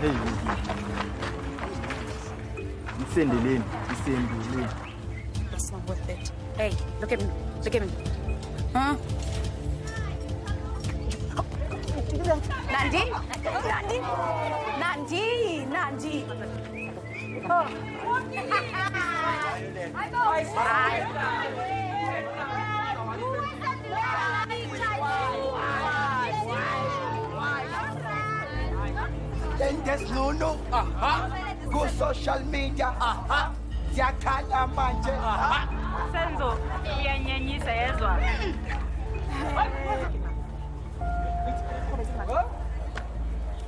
Hey. Isendileni. That's not worth it. Hey, look at me. Look at me. Huh? Nandi? Oh. Then there's Lulu. Go social media. Ziyakhala manje. Senzo, uyanyenyisa yezwa.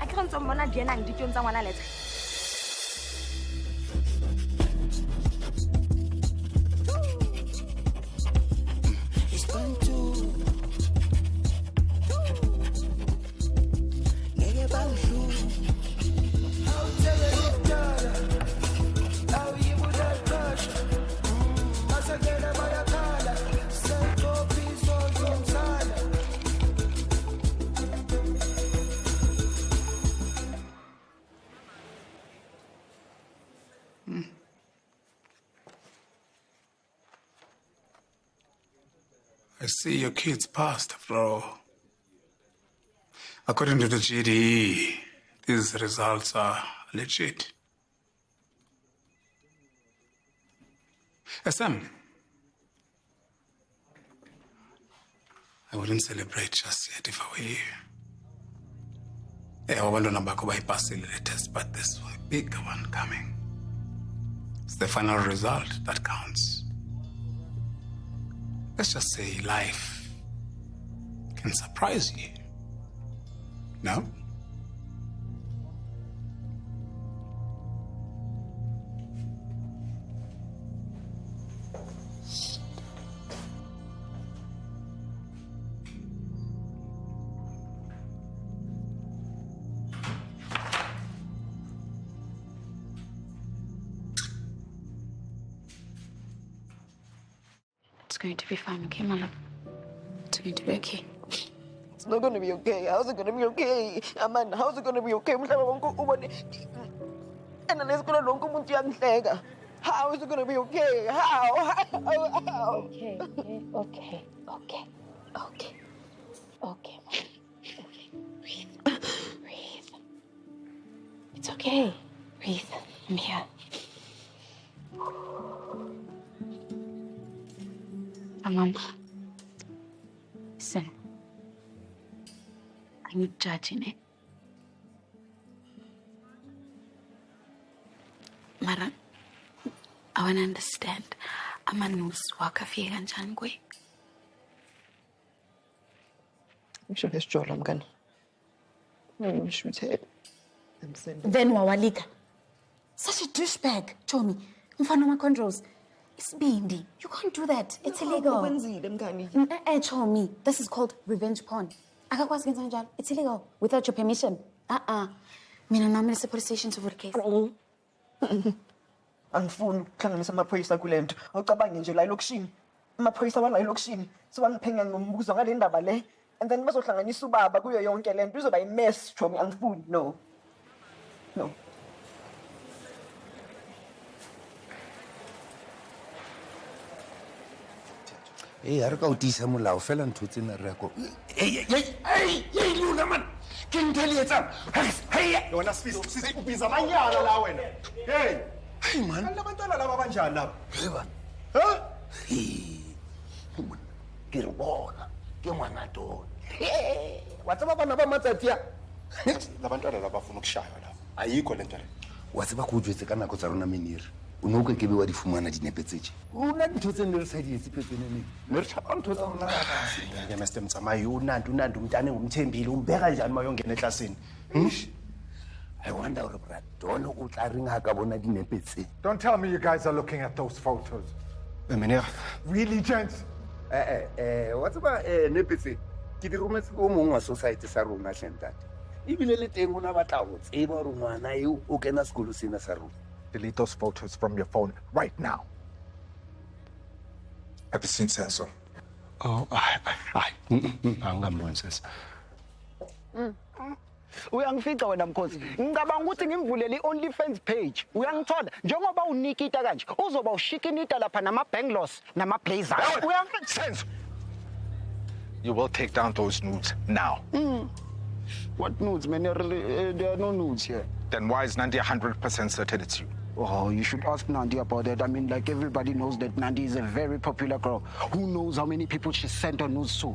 I can't someone again and did you someone else. It's fun too. Nigga about you. I'll tell you how you would have touched. As I get about your collar, say go peace on your side. I see your kids passed, after all. According to the GDE, these results are legit. SM, I wouldn't celebrate just yet if I were you. I wonder about bypassing the test, but there's a big one coming. It's the final result that counts. Let's just say life can surprise you. No? It's going to be fine, okay, my love? It's going to be okay. It's not gonna be okay. How's it gonna be okay? Aman, how's it gonna be okay? And then it's gonna long come to how is it gonna be okay? How? Okay. Breathe. It's okay. Breathe. I'm here. Mom, listen. I'm not judging it. Mara, I want to understand. I'm a nurse. Wakafika kanjani kwe? Ngisho nesijolo mngani. Ngisho uthe emsendeni. Then wawalika. Such a douchebag, Tommy. Mfano ma controls. It's Bindi. You can't do that. It's illegal. Kwenzile mngani. Tommy, this is called revenge porn. Akakwazi kwenza njalo. It's illegal without your permission. Mina nami nise police station to case. Angifuni ukuhlanganisa amaphoyisa kule nto. Awucabange nje la elokishini. Amaphoyisa wala elokishini. Siwangiphenga ngombuzo ngale ndaba le. And then bazohlanganisa ubaba kuyo yonke le nto. Izoba imess, Tommy. Angifuni. No. Hey, ha re ka o tiisa molao fela ntho tse ne re go. Hey, lona man. Ke ntelietsa. Hey, Yona sifisi ubiza amanyala la wena. Hey. Hey man. Labantwana laba banjani laba? Yeba. Ha? Ke re bona. Ke ngwana tona. Wa tsaba bana ba matsatsi a. Labantwana laba bafuna ukushaywa la. Ayikho lento le. Wa tsaba go jwetse ka nako tsa rona meniri. O no ke be wa di fumana dinepe tse. Una ntho tse ne re sa di etse petsene ne re tshaba ntho tsa rona ka tlase. Ke Mr. Mtsamayi unantu umntane ngumthembile umbeka njani mayongena eklasini? I wonder if Brad o tla reng ha ka bona dinepe tse. Don't tell me you guys are looking at those photos. Meneer, Really, gents? Wa tsaba nepe tse ke di rometse go mongwe wa society sa rona hlentate. Ibile le teng ona batla go tseba gore ngwana eo o kena sekolo sena sa rona. Delete those photos from your phone right now. Ever since so. Oh, angamboni sasa. uyangifica wena Mkhosi. Ngicabanga ukuthi ngimvulele i-OnlyFans page. Uyangithola njengoba unikita kanje uzoba ushikinita lapha nama-banglos nama-blazers. Sense. You will take down those nudes now. What nudes, man? There are no nudes here. Then why is Nandi 100% certain it's you? Oh, you should ask Nandi about that. I mean, like, everybody knows that Nandi is a very popular girl. Who knows how many people she sent her nudes to?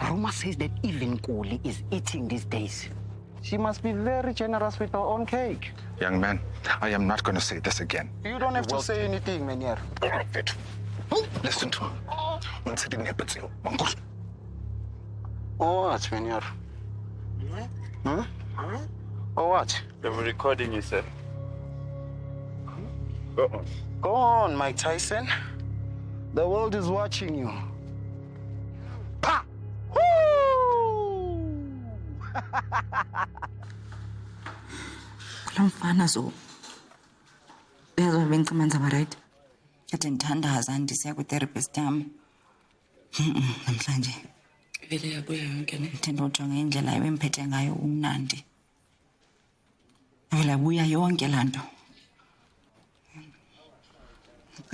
Rumor says that even Koli is eating these days. She must be very generous with her own cake. Young man, I am not going to say this again. You don't have to say anything, man. Listen to me. Oh, what, man? Huh? Oh, what? They were recording you, sir. Go on. Go on, Mike Tyson. The world is watching you. Pa! Woo! Kulamfana zo. Bezwa bengicamanza ba right. Kade ngithandaza ndisiya ku therapist yami. Namhlanje vele yabuya yonke le ngithanda ujonga indlela ayemphethe ngayo uMnandi. Vele yabuya yonke lanto.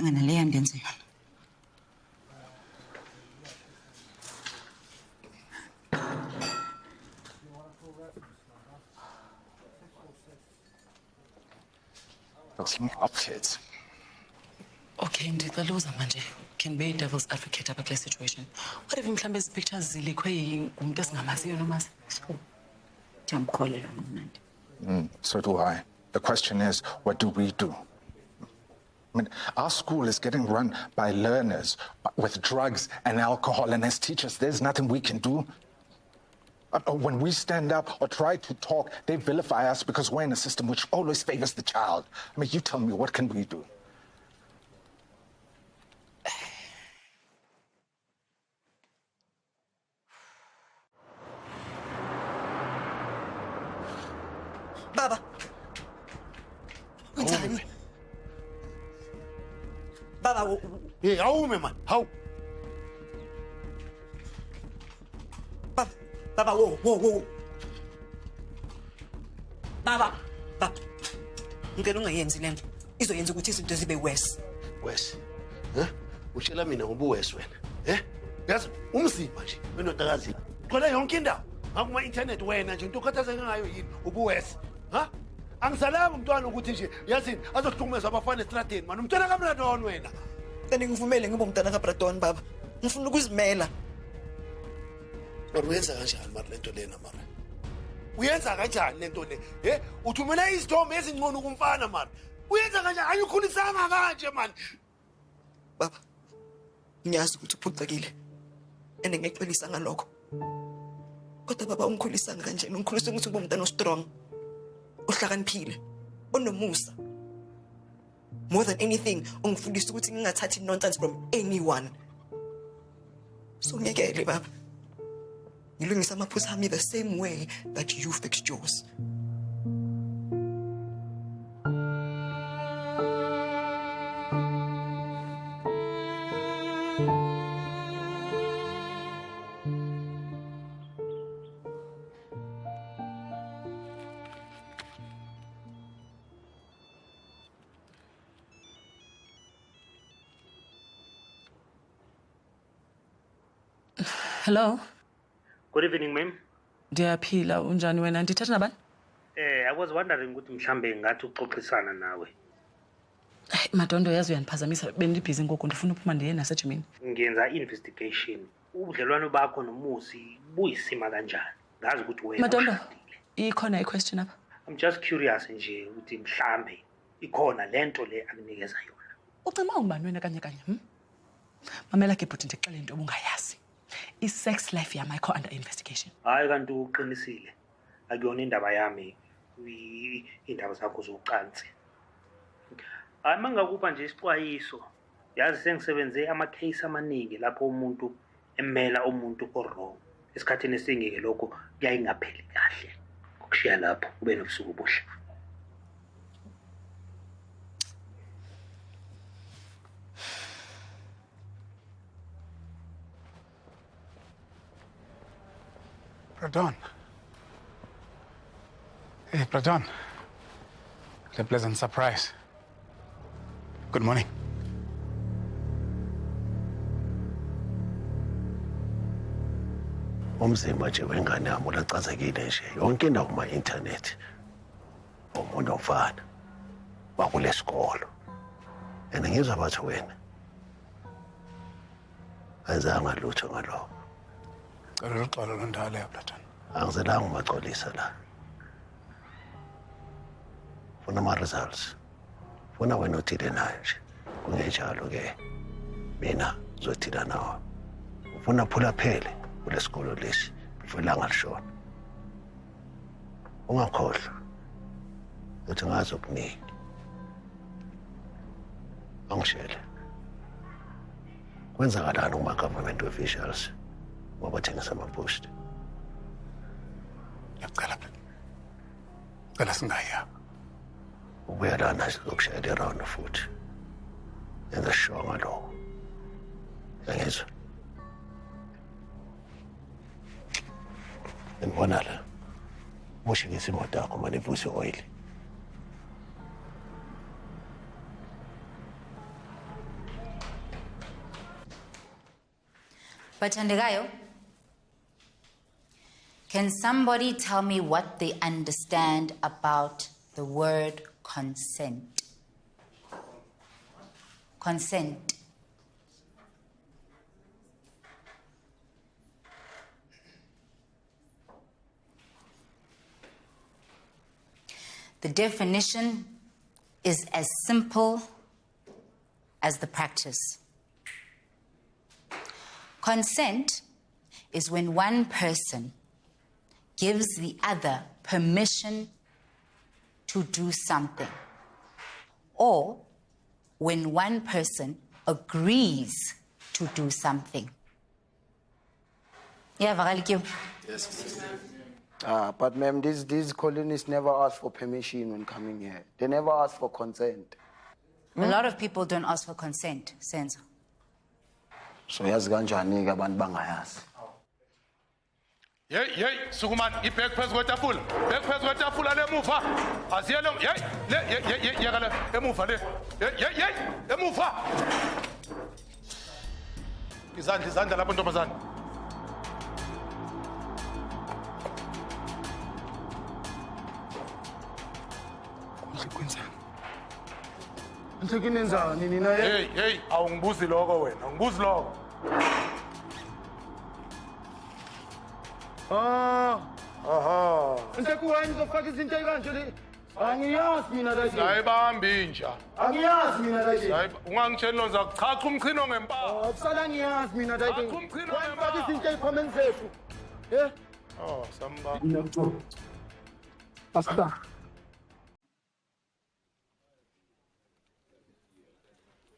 Ngana le yandenze yona. Up, kids. Okay, ndicela uza manje. Can be devil's advocate about the situation. What if mhlambe ezi pictures zilikwe ngumuntu esingamaziyo noma ndiyamkholela uMnandi. So do I. The question is, what do we do? I mean, our school is getting run by learners with drugs and alcohol, and as teachers, there's nothing we can do. When we stand up or try to talk, they vilify us because we're in a system which always favors the child. I mean, you tell me, what can we do? Baba. Wenzani? Baba, hey, awume man, hawu. Baba, whoa. Baba. Ngicela ungayenzi lento. Izoyenza ukuthi izinto zibe worse. Worse. Utshela mina ngobuwesi wena. Yazi umzimba nje wenodakazi. Qala yonke indawo. Ngakuma internet wena nje into okhathazeka ngayo yini ubuwesi. Angisalanga umntwana ukuthi nje yazini azohlukumeza abafana estradeni man. Umntwana kaBradon wena. Kanti ngivumele ngibe umntana kaBradon baba. Ngifuna ukuzimela. Uyenza kanjani mara lento lena mara? Uyenza kanjani lento le? Uthumela izithombe ezingcono kumfana mara. Uyenza kanjani? Ayikhulisanga kanje man. Baba. Ngiyazi ukuthi uphucekile. Ene ngexolisa ngalokho. Kodwa baba ungikhulisanga kanjani? Ungikhulisa ukuthi ube umntana strong. Uhlakaniphile. Onomusa. More than anything, ungifundisa ukuthi ngingathathi nonsense from anyone. So ngiyekele baba. Ngilungisa amaphutha ami the same way that you fixed yours. Hello. Good evening, ma'am. Ndiyaphila unjani wena ndithatha nabani? I was wondering ukuthi mhlambe ngathi uxoxisana nawe. Madondo yazi uyaniphazamisa bendibhizi ngoku ndifuna uphuma ndiye nasejimini. Ngiyenza investigation. Ubudlelwano bakho noMusi buyisima kanjani? Ngazi ukuthi wena. Madondo, ikhona i-question apha. I'm just curious nje ukuthi mhlambe ikhona lento le akunikeza yona. Ucima ungubani wena kanye? Mamela ke bhuti ndixele into obungayazi. I-sex life yami ayikho under investigation. Hayi kanti uqinisile. Akuyona indaba yami indaba zakho zocansi. Hayi mangakupha nje isixwayiso. Yazi sengisebenze ama-case amaningi lapho umuntu emela umuntu o-wrong. Esikhathini esiningi lokho kuyayingapheli kahle. Ukushiya lapho ube nobusuku obuhle. Pardon. Hey, Platon. What a pleasant surprise. Good morning. Umzimba nje wengane yami ulacazekile nje yonke indawo kuma-internet. Umuntu ofana wakule sikolo. And ngizwa bathi wena ayizanga lutho ngalokho. Cela uxolo loo ndawo leyo, Platon. Angizelanga umacolisa la. Funa ama-results. Funa wena othile nayo nje. Kungenjalo ke mina zothila nawe. Ufuna phula phele kule sikolo lesi before ilanga lishona. Ungakhohlwa ukuthi ngazi okuningi. Angishele. Kwenzakalani kuma-government officials wabathengisa ama-post? Ngiyacela, cela singayi apha. Ubuya lana sizokushayela iround futhi. Yenza sure ngalokho. Yangizwa? Ngibona la. Moshingisa imoto yakho manje ivuse oil. Bathandekayo, can somebody tell me what they understand about the word consent? Consent. The definition is as simple as the practice. Consent is when one person gives the other permission to do something, or when one person agrees to do something. Yeah, Vagalikiu. Yes. But ma'am, these colonists never ask for permission when coming here. They never ask for consent. A lot of people don't ask for consent, Senzo. So yazi kanjani ke abantu bangayazi? Hey, sukuman, ibhek phezu kwetafula. Bhek phezu kwetafula lemuva. Asiyele, yeka le emuva le. Emuva. Izandla lapho ntombazana. Ngisekinenzani nina ye? Hey, awungibuzi lokho wena. Ungibuzi lokho. Aha. Ngisekuwena uzofaka izinto ezikanje le. Angiyazi mina la. Sayibamba inja. Angiyazi mina la. Ungangitshela lonza chacha umchino ngempawu. Abusala ngiyazi mina la. Wafaka izinto ezikhomeni zethu. Samba. Pastor.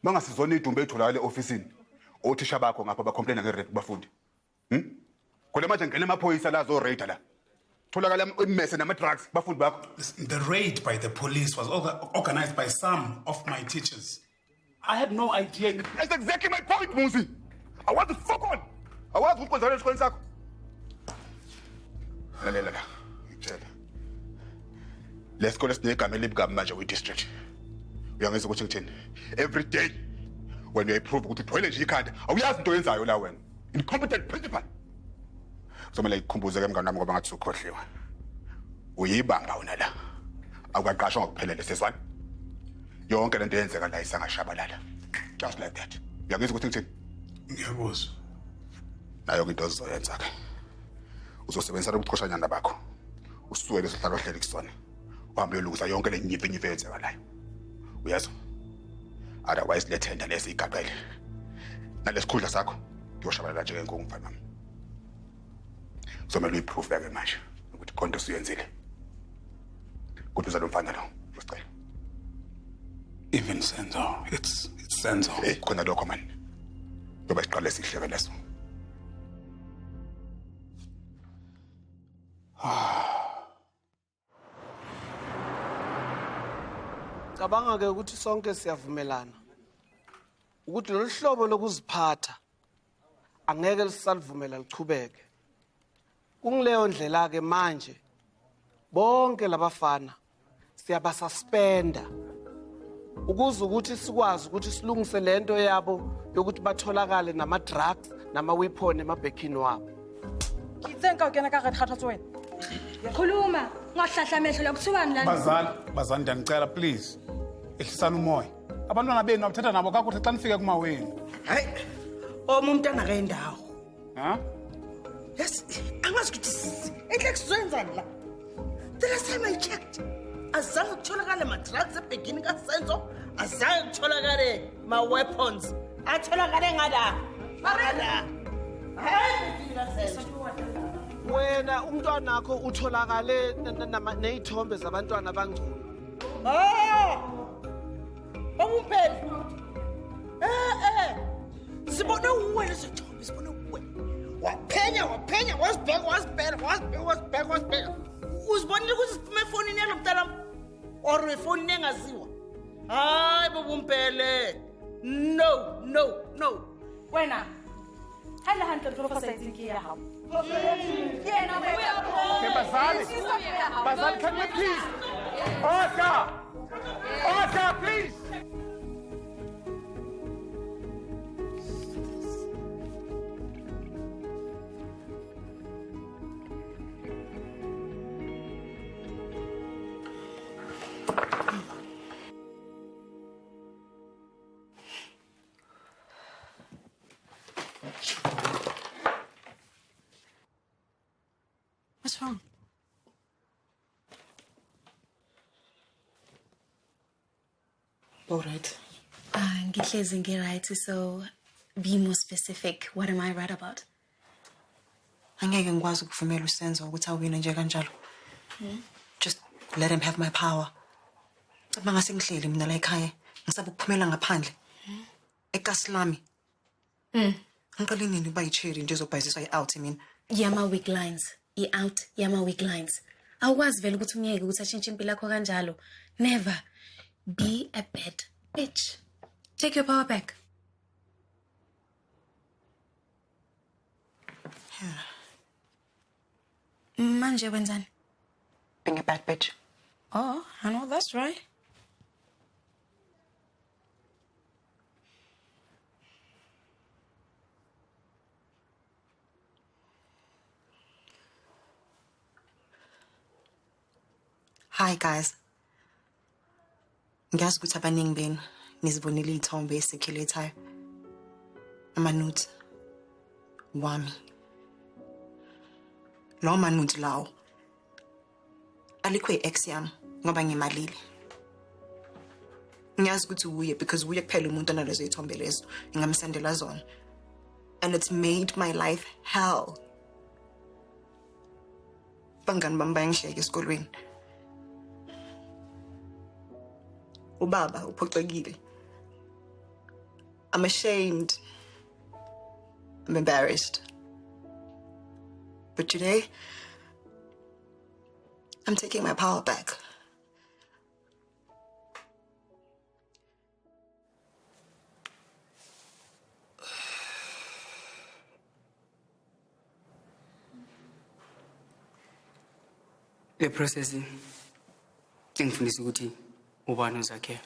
Mangasizona idumbe etholakala eofisini othisha bakho ngapha bacomplaina ngerap kubafundi kule manje ngene amaphoyisa la zo raid la tholakala imesse nama drugs bafundi bakho. The raid by the police was organized by some of my teachers. I had no idea. That's exactly my point, Musi. I want to fuck on. I want to control esikoleni sakho. Lalela la. Ngitshela. Lesikole sinegama elibigama manje we district. Uyangizwa ukuthi ngithini? Every day when you prove ukuthi uthwele nje ikhanda awuyazi into yenzayo la wena. Incompetent principal. Somela ikhumbuze ke mngani wami ngoba ngathi ukhohliwe. Uyibamba wena la. Awukaqashwa ngokuphelele seswane. Yonke lento yenzeka la isangashabalala. Just like that. Uyangizwa ukuthi ngithini? Ngiyakuzwa. Nayo into ozoyenza ke. Uzosebenzisa ubuqhoshanyana bakho. Usuke lesihlalo ohleli kusona. Uhambe uyolungisa yonke le nyiphe yenzeka la. Uyazwa? Otherwise lethenda lesiyigaqele. Nalesikhundla sakho ngiyoshabalala nje ngenkungu mfana wami. Somela uyiproof ke manje ukuthi konke usuyenzile. Kuthi uzalomfana lo. Usicela. Even Senzo, it's Senzo. Hey, khona lokho man. Ngoba siqale sihleke leso. Cabanga ke ukuthi sonke siyavumelana ukuthi lo hlobo lokuziphatha angeke lisalivumela lichubeke. Kungileyo ndlela ke manje bonke labafana siyabasuspenda ukuze ukuthi sikwazi ukuthi silungise lento yabo yokuthi batholakale nama-drugs nama-weapon emabhekini wabo. Kitsenka ukena ka gare kgathatso wena. Khuluma, ungahlahla amehlo lokuthiwani lana? Bazali ndiyanicela please. Ehlisana umoya. Abantwana benu abathatha nabo kakuhle xa nifike kuma wenu. Hayi. Umntana akayendawo. Ha? Yes, angazi ukuthi enhle sizwenzani la. The last time I checked, azange kutholakale ama-drugs ebhegini kaSenzo, azange kutholakale ma-weapons. Atholakale ngala. Wena umntwana wakho utholakale ney'thombe zabantwana abangcono. Obupheli. Sibone uwe lezo thombe, sibone uwe. Waphenya, wasibheka. Uzibonile ukuthi siphume efonini yalo mntana or efonini engaziwa. Hayi bobumpele. No. Wena. Hala hantle tlo fa site ke ya hao. Yena Okay, Bazali, can we please? Order, please. What's wrong? All right. Ngihlezi ngi-right, so be more specific. What am I right about? Angeke ngikwazi ukuvumela uSenzo ukuthi awine nje kanjalo. Just let him have my power. Cabanga sengihleli mina la ekhaya, ngisaba ukuphumela ngaphandle. Ekasi lami. Ngiqale nini uba yicherry nje ezobhayisiswa i-out mina. Yama weak lines. I-out, yama weak lines. Awukwazi vele ukuthi umyeke ukuthi atshintshe impilo yakho kanjalo. Never. Be a bad bitch. Take your power back. Yeah. Manje wenzani? Being a bad bitch. Oh, I know that's right. Hi guys. Ngiyazi ukuthi abaningi benu nizibonile iy'thombe esiculator. Amanuti wami. Lawo manuti lawo alikho i-ex yami ngoba ngimalile. Ngiyazi ukuthi uye because uye kuphela umuntu onalezo iy'thombe lezo ngingamsendela zona. And it's made my life hell. Bangani bami bayangihleka esikolweni. Ubaba uphoxekile. I'm ashamed. I'm embarrassed. But today, I'm taking my power back. The processing. Ngifundisa ukuthi ubani uZakhele.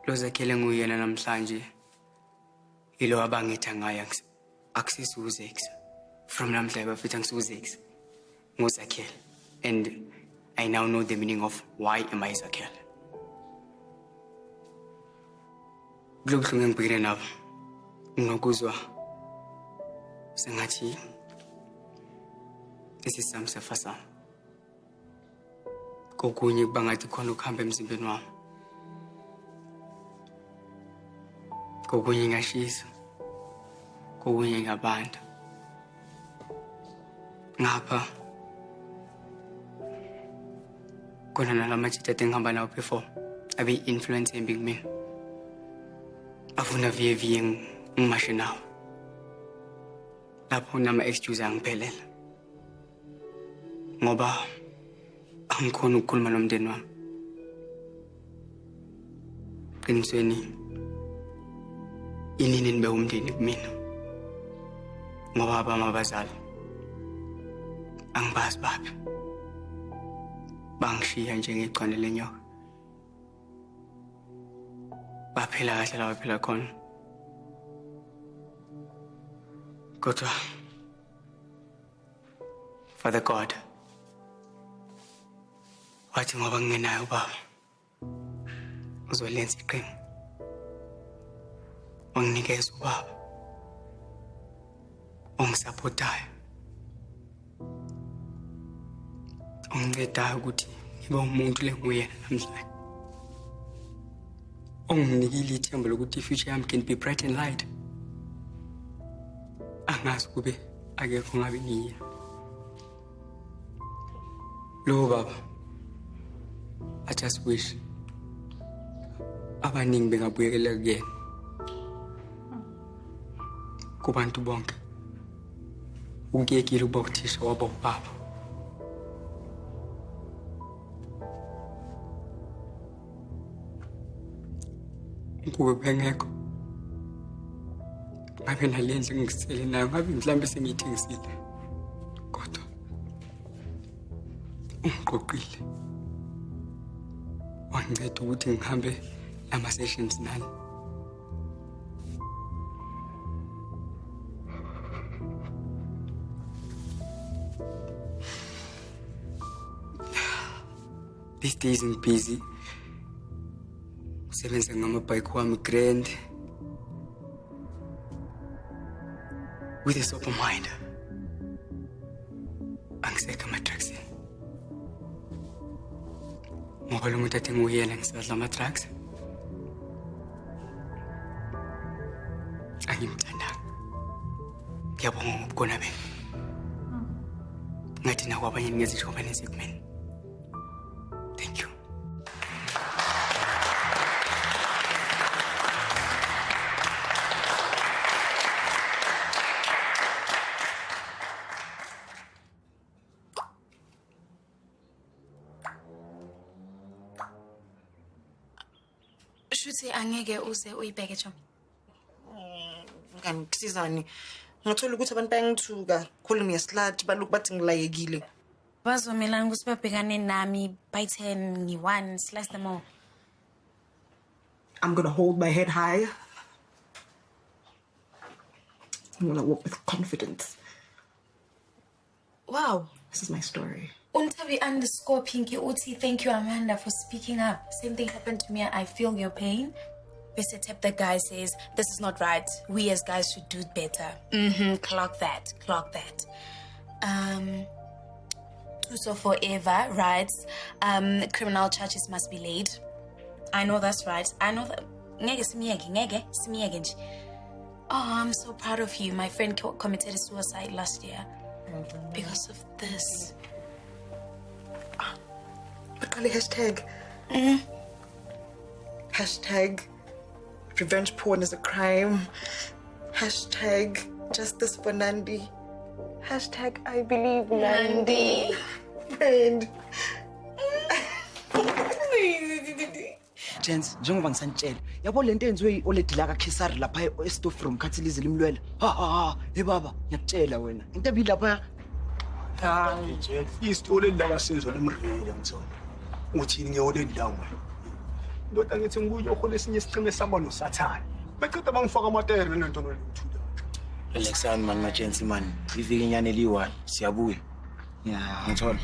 Lo Zakhele nguyena namhlanje. Ilo abangetha ngaye akusisi uZex. From namhlanje bafitha ngisuZex. NguZakhele. And I now know the meaning of why am I Zakhele. Kulobuhlungu engibhekene nabo. Ngokuzwa sengathi isisam sefasa. Kokunye kubangathi khona ukuhamba emzimbeni wami. Kokunye ngashisa. Kokunye ngabanda. Ngapha kona nalamajita engihamba nawo before abe influence embi kumina. Afuna viye ngimashe nawo. Lapho nama-excuse angiphelela. Ngoba angikhona ukukhuluma nomndeni wami. Qinisweni inini nibe umndeni kumina. Ngoba abami abazali Angibazi babi. Bangishiya njengegcwane lenyoka. Baphila kahle la baphila khona. Kodwa Father God, wathi ngoba ngingenayo baba, uzolenza iqembu. Unginikeza ubaba. Ungisupportayo. Ungicedayo ukuthi ngibe umuntu lenguyena namhlanje. Unginikile ithemba lokuthi i-future yami can be bright and light. Angazi kube akekho ngabe ngiye. Lo baba, I just wish abaningi bengabuyekela kuyena. Kubantu bonke. Ungekile ukuba uthisha wabo baba. Kube bengekho. Ngabe nalendle ngisele nayo ngabe mhlambe sengiyithengisile. Kodwa ungiqoqile. Wanginceda ukuthi ngihambe ama sessions nani. These days I'm busy. Sebenza ngamabike wami grand. With a sober mind. Angiseka ama-drugs. Ngoba lo muntu athi nguyena ngisadla ama-drugs. Angimthandanga. Ngiyabonga ngokubona bena. Ngathi nakwabanye ngizishoba nesigmeni. Thank you. Shuthi angeke uze uyibheke Jomi. Ngani kusizani? Ngathola ukuthi abantu bayangithuka, khulu ngeslathi balokhu bathi ngilayekile. Bazomelana ukuthi babhekane nami by 10 ngi1 slice them all. I'm gonna hold my head high. I'm gonna walk with confidence. Wow. This is my story. Untabi_Pinky uthi, thank you Amanda for speaking up. Same thing happened to me. I feel your pain. Bese tap the guy says, this is not right. We as guys should do better. Clock that. Tuso Forever writes, criminal charges must be laid. I know that's right. I know that. Ngeke simiyeke nje. Oh, I'm so proud of you. My friend committed suicide last year because of this. Hashtag. Hashtag revenge porn is a crime. Hashtag justice for Nandi. Hashtag I believe Nandi. Friend. Gents, njengoba ngisanitshela, yabo lento enziwe oledila kaKhesari lapha eStove room khathi lize limlwela. Hey baba, ngiyakutshela wena. Into ebi lapha. Nje isitole la kasizwe lemrele ngizona. Uthini ngiyole ndawo. Ndoda ngithi ngibuye ukhole esinye isicheme sabo noSathane. Beceda bangifaka amatere nento noluthuda. Alexander man emergency man. Iviki inyane li1 siyabuya. Yeah, ngithola.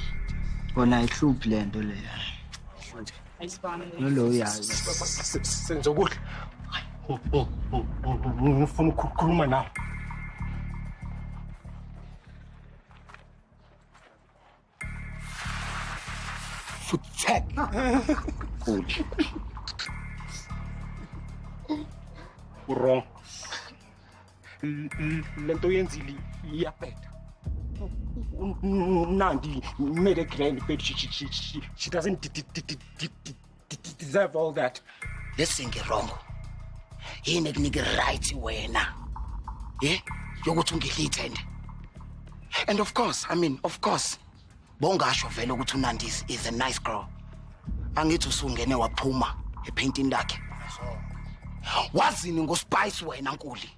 Bona ihluphi lento leya. Lo yazi. Senzo kuhle. Ngifuna ukukhuluma nawe. Foot tag. Good. Wrong. Lento yenzili iyaphetha. Nandi made a grand but she doesn't deserve all that. Listen wrong. Yini kunike right wena. Yokuthi ungilithende. And of course, bongasho vele ukuthi uNandi is a nice girl. Angithi usungene waphuma epainting lakhe. Wazini ngoSpice wena Nkuli?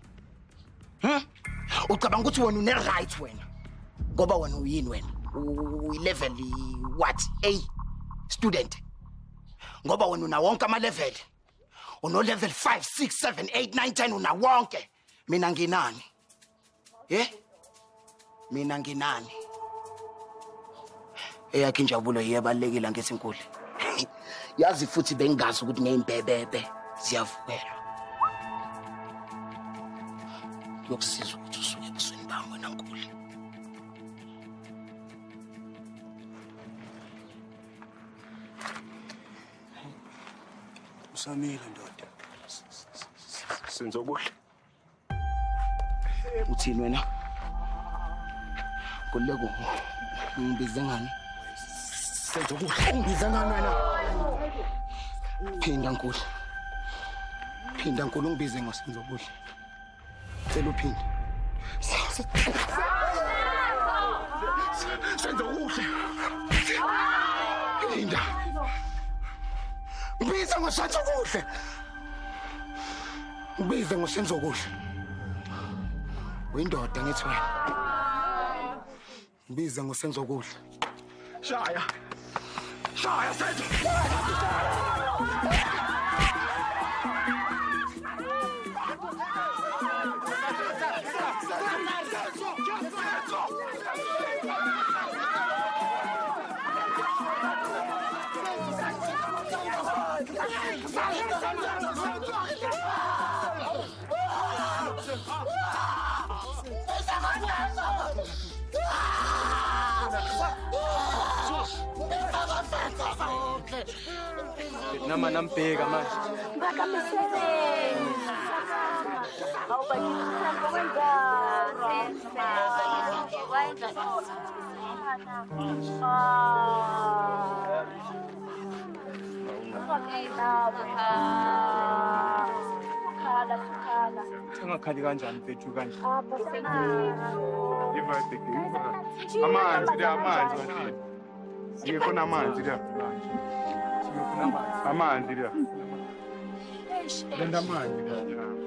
Ucabanga ukuthi wena une right wena? Ngoba wena uyini wena? level what? A student. Ngoba wena una wonke ama level. Uno level 5, 6, 7, 8, 9, 10 una wonke. Mina nginani? Mina nginani? Eyakhe injabulo iyabalekile ngesinkulu. Yazi futhi bengazi ukuthi neimbebebe ziyavukela. Yokusiza ukuthi usuke ebusweni bami wena nkulu. Usamile ndoda. Senzo kuhle. Uthini wena? Kuleko ngibize ngani? Senzo kuhle. Ngibize ngani wena? Phinda nkulu. Phinda nkulu ngibize ngosenzo kuhle. Cela uphinde. Senzo kuhle. Phinda. Ngibize ngosenzo kuhle. Ngibize ngosenzo kuhle. Uyindoda ngithi wena. Ngibize ngosenzo kuhle. Shaya. Shaya Senzo. Nama nampeka manje. Ungakhali kanjani mfethu kanje? Amanzi la manje. Ngifuna amanzi la. Amanzi la. Lenda amanzi la.